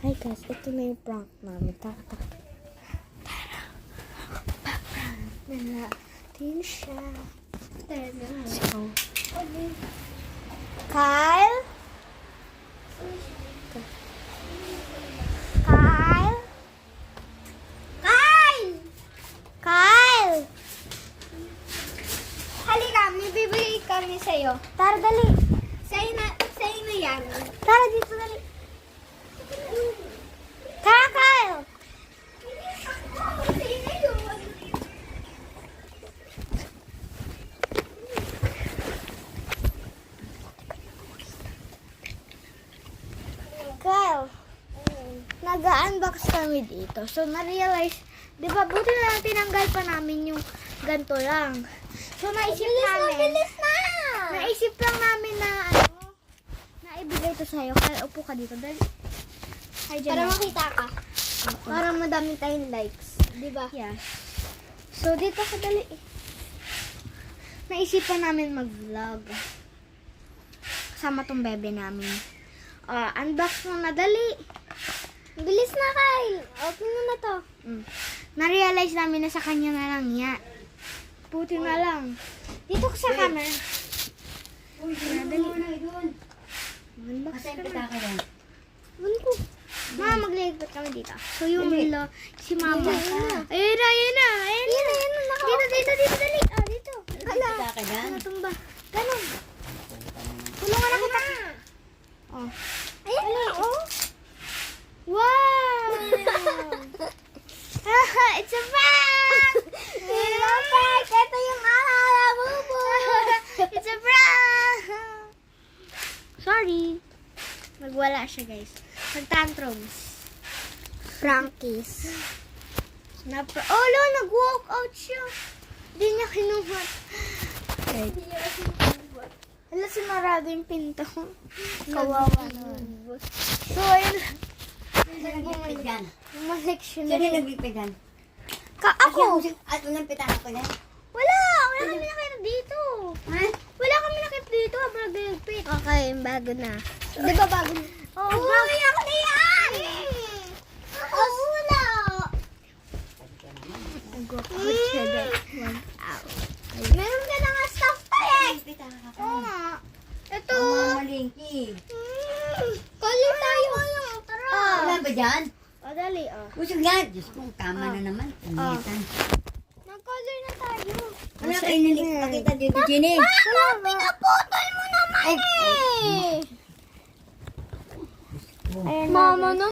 Hi guys, ito na yung prank namin. Tara. Pa-prank na natin siya. Let's go. Kyle? Kyle? Kyle! Kyle! Halika, may bibigay kami sa'yo. Tara, dali. Sa'yo na yan. Tara, dito, dali. Tara, Kyle! Kyle, nag-unbox kami dito. So, na-realize, di ba, buti na lang tinanggal pa namin yung ganito lang. So, naisip lang namin na, na ibigay to sa'yo. Kaya upo ka dito. Dali. Ay, dyan Para na. makita ka. Para madami tayong likes. Di ba? Yeah. So, dito ka dali. Naisipan namin mag-vlog. Kasama tong bebe namin. Unbox mo na, dali. Bilis na, Kyle. Open mo na to. Na-realize namin na sa kanya na lang yan. Puti na lang. Dito ka sa camera. Dali. Unbox ka na. Ewan ko. Mama, magliligpit kami dito. So, yung Milo, si Mama. Ayun na. Dito, dali. Dito. Hala. Natumba. Ganon. Tulungan na kita. Oh. Ayan na, oh. Wow! It's a prank! Hello, Pek. Ito yung bubo. It's a prank! Sorry. Nagwala siya, guys. Nag-tantrums. Frankies. Oh, lo, nag-walk out siya. Hindi niya kinuha. Hala, sinarado yung pinto. Kawawa naman. So, ayun. Bumalik siya na. Sino nagpipigan? Ako! At unang pitan ako na. Wala kami nakita dito. Ha? Wala kami nakita dito habang nagligpit. Okay, bago na. Di ba bago na? Oo, Uy, ako na yan! Ako muna! Nag-walk siya dahil. Meron ka na nga stuff tayo. Pitan ako. Oo nga. Ito. Malingki. Color tayo. Tara. Wala ba dyan? O, dali, o. Busog yan. Diyos ko, tama na naman. Initan. Nag-color na tayo. Ano kayo nakita dito, Jenny? Bakit? Pinaputol mo naman eh! Ayan na. Mama na.